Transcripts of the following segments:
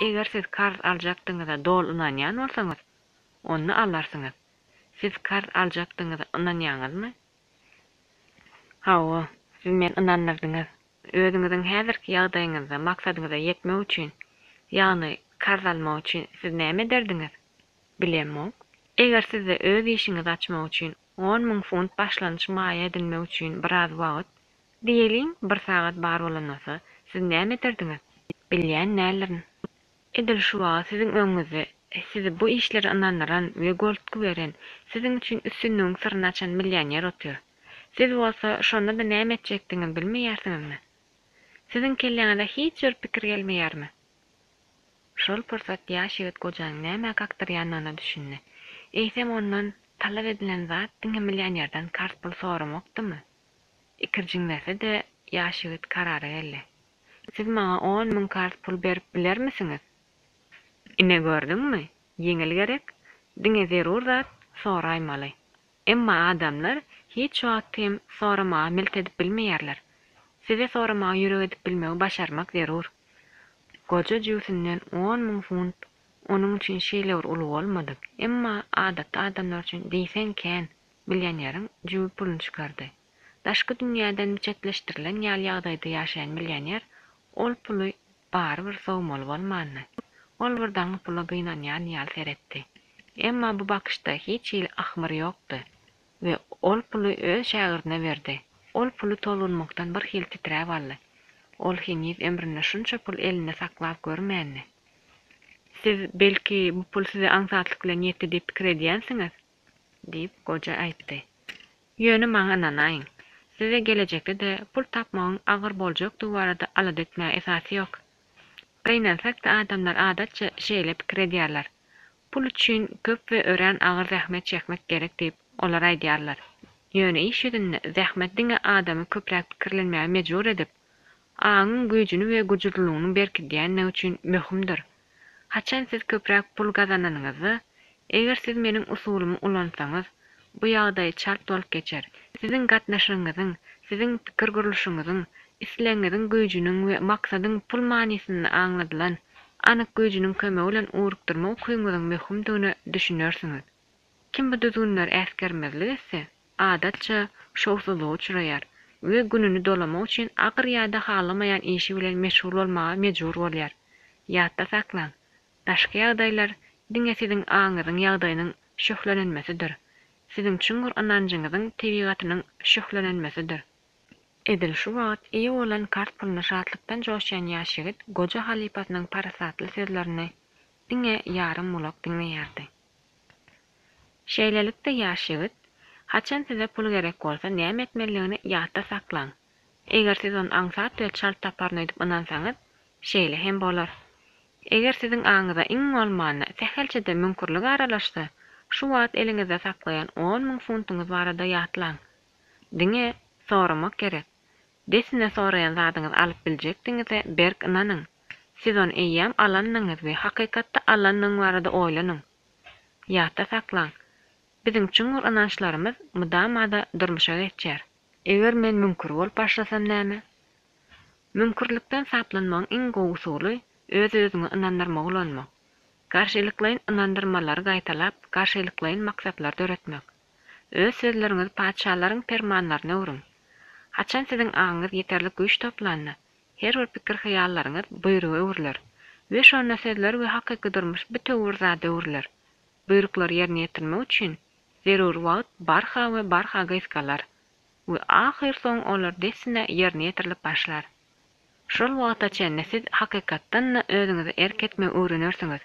Eger siz kart aljakdyňyza dol ynanýan bolsaňyz, onu alarsyňyz. Siz kart aljakdyňyza ynanýaňyzmy? Hawa, siz men ynanýardyňyz. Özüňiziň häzirki ýagdaýyňyzda maksadyňyza ýetmek üçin, ýagny kart almak üçin siz näme derdiňiz? Bilemok. Eger sizde öz işiňizi açmak üçin 10.000 funt başlanýyş maýa edilmek üçin biraz wagt, diýelim 1 sagat bar bolanmasa, siz näme derdiňiz? Bilýän nälerin. Edil şu wagt siziň öňüňizde sizi bu işleri ynandyran we goltky beren, siziň üçin üstünlüğiň syryny açan millioner otur. Siz bolsa şonda da näme etjekdiňizi bilmeýärsiňizmi? Siziň kelleňize hiç bir pikir gelmeýärmi? Şol pursat ýaşygyt gojaň näme kakdyrýanyna düşündi. Eýsem ondan talap edilen zat diňe millionerden kart pul soramokdymy? Ikirjiňlese de ýaşygyt karara geldi. Siz maňa 10.000 kart pul berip bilermisiňiz? Ine gördüňmi? Yeňil gerek. Diňe zerur zat soraýmaly. Emma adamlar hiç wagt hem soramagy milt edip bilmeýärler. Size soramagy ýürek edip bilmegi başarmak zerur. Goja jüwsünden 10.000 funt onuň üçin şeýle bir uly bolmady. Emma adatda adamlar üçin diýsen kän, millioneriň jüwi pulunu çykardy. Daşky dünýäden çetleşdirilen ýaly ýagdaýda ýaşaýan millioner ol puly bary bir sowmaly bolmany. Ol bir daňy pula gynanýan ýaly seretdi. Emma bu bakışda hiç ýyl ahmyr ýokdy we ol puly öz şagirdine berdi. Ol puly tolunmakdan bir hil titräp aldy. Ol hiniz emrine şunça pul eline saklap görmänni. Siz belki bu pul size aňsatlyk bilen ýetdi diýip pikir edýänsiňiz, diýip goja aýtdy. Ýöne maňa ynanaýyn. Size gelecekde de pul tapmagyň agyr boljakdy barada alad etmäge esasy ýok. Gynansak da adamlar adatça şeýle pikir edýärler. Pul üçin köp we ören agyr zähmet çekmek gerek diýip olar aýdýarlar. Ýöne iş ýüzünde zähmet diňe adamy köpräk pikirlenmäge mejbur edip, aňyň güýjüni we güýjlüligini berkidýän üçin möhümdir. Haçan siz köpräk pul gazananyňyzy, eger siz meniň usulymy ulansaňyz, bu ýagdaý çart bolup geçer. Siziň gatnaşygyňyzyň, siziň pikir guruluşyňyzyň, isleňiziň güýjüniň we maksadyň pul manysyny aňladylan, anyk güýjüniň kömegi bilen urukdurmak ukuyňyzyň möhümdigini düşünersiňiz. Kim bu düzgünler äsgermezlik etse, adatça şowsuzlyğa uçraýar we gününi dolamak üçin agyr ýa-da halamaýan işi bilen meşgul bolmaga mejbur bolýar. Ýatda saklaň. Daşky ýagdaýlar diňe siziň aňyzyň ýagdaýynyň şöhlenenmesidir. Siziň çüngür ynanjyňyzyň tebigatynyň şöhlenenmesidir. Edil şu wagt eýe bolan kart puluna şatlykdan joşýan ýaşygyt goja halipasynyň parasatly sözlerini diňe ýarym mulak diňleýärdi. Şeýlelikde ýaşygyt haçan size pul gerek bolsa näme etmeligini ýatda saklaň. Eger siz onu aňsat we çalt taparny edip ynansaňyz, şeýle hem bolar. Eger siziň aňyza iň bolmany sähelçede mümkinlik aralaşsa, şu wagt eliňizde saklaýan 10.000 funtuňyz barada ýatlaň. Diňe soramak gerek. Desine soraýan zadyňyz alyp biljekdiňize berk ynanyň. Siz onu eýýäm alanyňyz we hakykatda alanyň barada oýlanyň. Ýatda saklaň. Bizim çüngür ynançlarymyz mudamada durmuşa geçer. Eger men münkür bolup başlasam näme? Münkürlikden saplanmagyň iň gowy usuly öz-özüňi ynandyrmak bolanmak. Karşılıklaýyn ynandyrmalary gaýtalap, karşılıklaýyn maksatlar döretmek. Öz sözleriňiz padşalaryň fermanlaryna urun. Haçan siziň aňyňyz ýeterli güýç toplandy, her bir pikir hyýallaryňyz buyrugy urlar. We şonda sözler we hakyky durmuş bütün zada urlar. Buyruklar ýerine ýetirmek üçin zerur wagt barha we barha gyskalar. We ahir soň olar desine ýerine ýetirilip başlar. Şol wagta çenli siz hakykatdan özüňizi erketmek öwrenirsiňiz.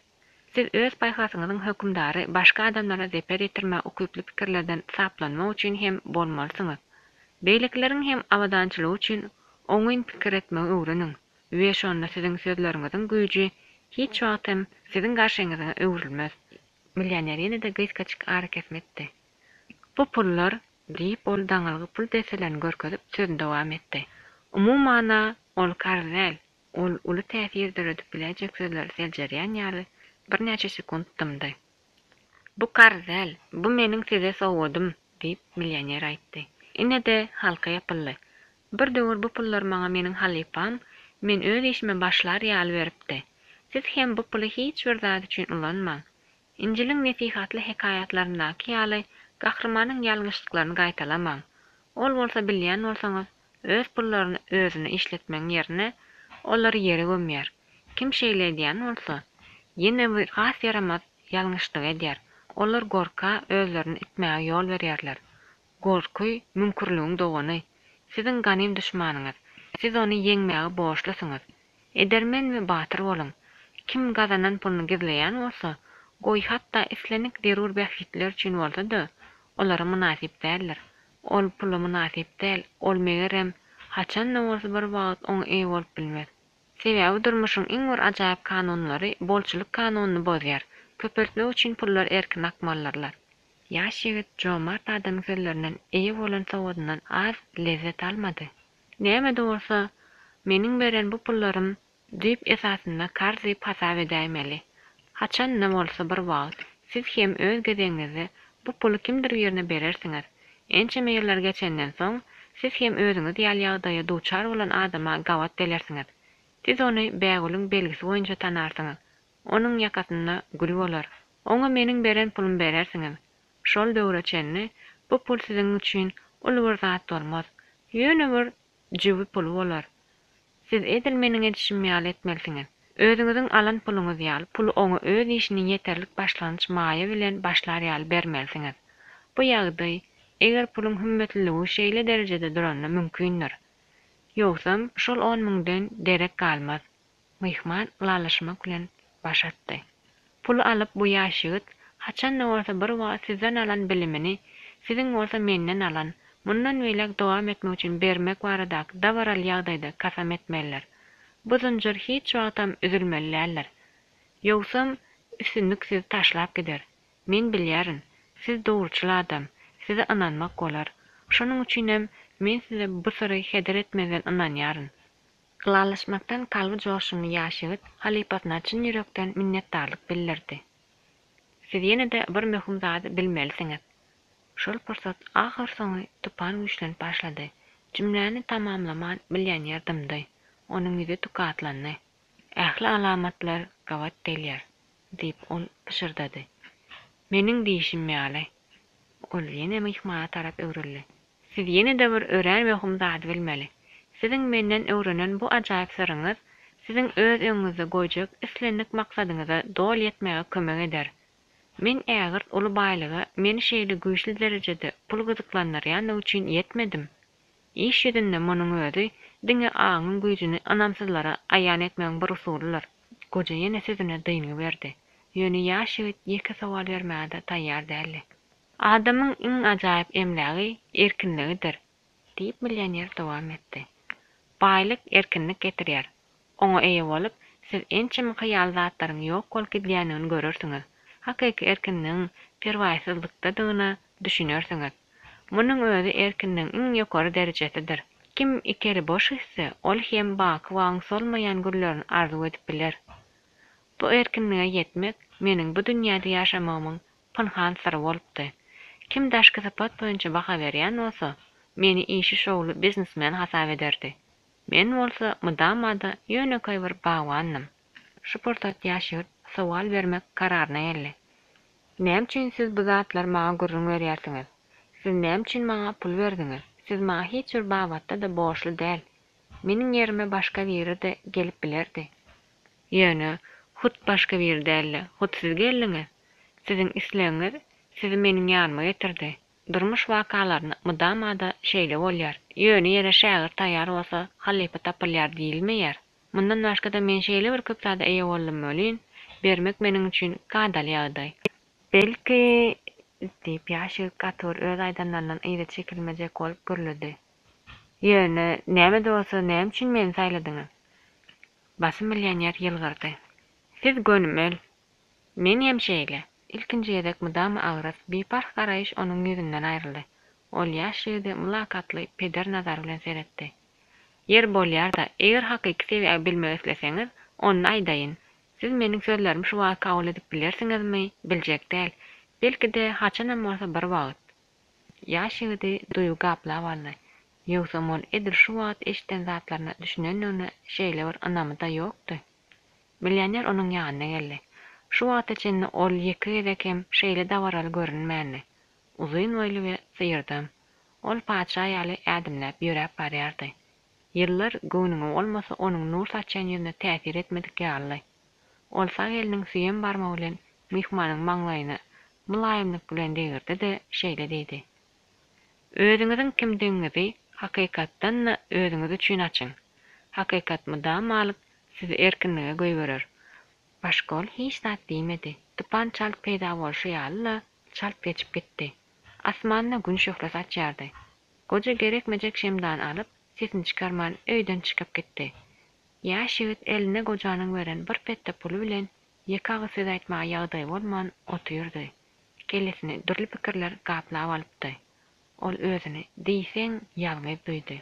Siz öz paýhasyňyzyň hökümdary başga adamlara zeper etirmek ukuply pikirlerden saplanmak üçin hem bolmalysyňyz. Beýlekleriň hem awadançylygy üçin oňyn pikir etmek öwreniň we şonda siziň sözleriňiziň güýji hiç wagt hem siziň garşyňyza öwrilmez. Millioner ýene de gyskaçyk harakat etdi. Bu pullar diýip ol daňalygy pul deselerini görkezip sözüne dowam etdi. Umumana ol karzel, ol uly täsir edip biljek sözler seljerýän ýaly bir näçe sekund dymdy. Bu karzel, bu meniň size sowgadym diýip millioner aýtdy. Ine de halka ýapyldy. Bir döwür bu pullar maňa meniň halipam, men öz işime başlar ýaly beripdi. Siz hem bu puly hiç bir zat üçin ulanmaň. İncilin nesihatly hekayatlaryndaky ýaly gahrymanyň ýalňyşlyklaryny gaýtalamaň. Ol bolsa bilýän bolsaňyz, öz pullaryny özüne işletmeň ýerine olary ýere gömýär. Kim şeýleýän bolsa, ýene bir has yaramaz ýalňyşlyk edýär. Olar gorka özlerini itmäge ýol berýärler. Gorky mümkürlüğün dogany. Sizin ganym düşmanyňyz. Siz ony ýeňmäge borçlusyňyz. Edermen we batyr bolun. Kim gazanan pulny gizleýän bolsa, goý hatda islenik derur bähitler üçin bolsa-da, olara munasip däldir. Ol pulu munasip däl, ol megerem haçan ne bolsa bir wagt oňa eý bolup bilmez. Sebäbi durmuşyň iň bir ajaýyp kanunlary bolçuluk kanunyny bozýar. Köpeltmek üçin pullar erkin akmallarlar. Ýaş ýigit jomart adamyň sözlerinden eýe bolan sowudyndan az lezzet almady. Näme de bolsa, meniň beren bu pullarym düýp esasynda karzyp hasap edäýmeli. Haçan ne bolsa bir wagt siz hem öz gezeňizde bu puly kimdir ýerine berersiňiz. Ençe meýerler geçenden soň siz hem özüňiz ýaly ýagdaýa duçar bolan adama gawat delersiňiz. Siz ony bägulüň belgisi boýunça tanarsyňyz. Onuň ýakasynda gül bolar. Oňa meniň beren pulum berersiňiz. Şol döwreçenni bu pul siziň üçin uly bir zat bolmaz. Ýöne bir jiby pul bolar. Siz edil meniň edişimi ýaly etmelisiňiz. Özüňiziň alan puluňyzy ýaly pul oňa öz işini ýeterlik başlanýyş maýa bilen başlar ýaly bermelisiňiz. Bu ýagdaý eger puluň hümmetligi şeýle derejede duranda mümkindir. Ýogsam şol 10 000-den derek galmaz. Myhman lalaşmak bilen başatdy. Pul alyp bu ýaşygyt haçan ne bolsa bir wagt sizden alan bilimini, siziň bolsa menden alan, mundan beýlek dowam etmek üçin bermek baradaky dawaral ýagdaýda kasam etmeliler. Bu zynjyr hiç wagtam üzülmeliler. Ýogsam üstünlük sizi taşlap gider. Men bilýärin, siz dogruçul adam, size ananmak bolar. Şonuň üçinem men size bu syry heder etmeden ananýaryn. Lalaşmaktan kalby joşuny ýaşygyt halypasyna çyn ýürekden minnetdarlyk bildirdi. Siz ýene-de bir möhüm zady bilmelisiňiz. Şol pursat ahir soňy tupan güýçlenip başlady. Jümläni tamamlaman bilýän ýerdimdi. Onuň ýüzi tukatlandy. Ähli alamatlar gawat delýär, diýip ol pişirdidi. Meniň diýişim ýaly. Ol ýene myhmana tarap öwrüldi. Siz ýene-de bir ören möhüm zady bilmeli. Siziň menden öwrenen bu ajaýyp syryňyz siziň öz öňüňizde goýjak islenlik maksadyňyza dol ýetmege kömek eder. Men ägir uly baýlygy meni şeýle güýçli derejede pul gyzyklandyrýan üçin ýetmedim. İş ýerinde munyň özi diňe aňyň güýjüni anamsyzlara aýan etmegiň bir usulydyr. Goja ýene sizine dyňy berdi. Ýöne ýaş ýigit ýeke sowal bermäge taýýar däldi. Adamyň iň ajaýyp emlägi erkinligidir, diýip millioner dowam etdi. Baýlyk erkinlik getirýär. Oňa eýe bolup, siz ençe hyýal zatlaryň ýok bolup gidýänini görürsiňiz. Hakyky erkinligiň perwaýsyzlykdadygyny düşünersiňiz. Munyň özi erkinligiň iň ýokary derejesidir. Kim ikeri boş ise, ol hem baky waň solmaýan gürlerini arzu edip biler. Bu erkinlige ýetmek meniň bu dünýäde ýaşamagymyň pynhan syry bolupdy. Kim daşky sapat boýunça baha berýän bolsa, meni işi şowly biznesmen hasap ederdi. Men bolsa mudamada ýöneköý bir bagwanyň. Şu pursat ýaşyr sowal bermek kararyna geldi. Näme üçin siz bu zatlar maňa gurrun berýärsiňiz? Siz näme üçin maňa pul berdiňiz? Siz maňa hiç bir babatda da borçly däl. Meniň ýerime başga biri de gelip bilerdi. Ýöne, hut başga biri däl, hut siz geldiňiz. Siziň islegiňiz sizi meniň ýanyma getirdi. Durmuş wakalaryny mudamada şeýle bolýar. Ýöne ýere şägir taýýar bolsa, halypa tapylýar diýilmeýär. Mundan başga da men şeýle bir köp zada eýe boldum bolýyn, bermek meniň üçin gadal ýagdaý. Belki diýip ýaşy gator öz aýdanlaryndan ýyra çekilmejek bolup görüldi. Ýöne, näme de bolsa näme üçin meni saýladyňyz? Basy millioner ýylgyrdy. Siz gönümmel. Men hem şeýle. İlkinji ýerek mudam agras biparh garaýyş onuň ýüzünden aýryldy. Ol ýaşydy mulakatly peder nazar bilen seretdi. Yer bolýar da, eger hakyky sebäbi bilmek isleseňiz, onu aýdaýyn. Siz meniň sözlerimi şu wagt kabul edip bilersiňizmi? Biljek däl. Belki de haçanam bolsa bir wagt. Ýaşydy duýup gaplap aldy. Ýogsam ol edil şu wagt eşiten zatlaryna düşünen öňe şeýle bir anamy da ýokdy. Millioner onuň ýanyna geldi. Şu wagt içinde ol ýeki gezekem şeýle dawaraly görünmänli. Uzyn boýly we syýrdam. Ol paça ýaly ädimläp ýörep barýardy. Ýyllar göwnüňe bolmasa onuň nur saçan ýüzüne täsir etmedik ýaly. Ol sag eliniň süýen barmagy bilen mihmanyň maňlaýyna mulaýymlyk bilen degirdi de şeýle diýdi. Özüňiziň kimdigiňizi hakykatdan özüňiz üçin açyň. Hakykat mydam alyp sizi erkinlige göýberer. Başga ol hiç zat diýmedi. Tupan çalp peýda bolşy ýaly çalp geçip gitdi. Asmanda gün şöhre saçýardy. Goja gerekmejek şemdan alyp sesini çykarman öýden çykyp gitdi. Ýaş ýigit eline gojanyň beren bir petde puly bilen ýeki agy söz aýtmaga ýagdaý bolman oturdy. Kellesini dürli pikirler gaplap alypdy. Ol özüni diýseň ýalňyp duýdy.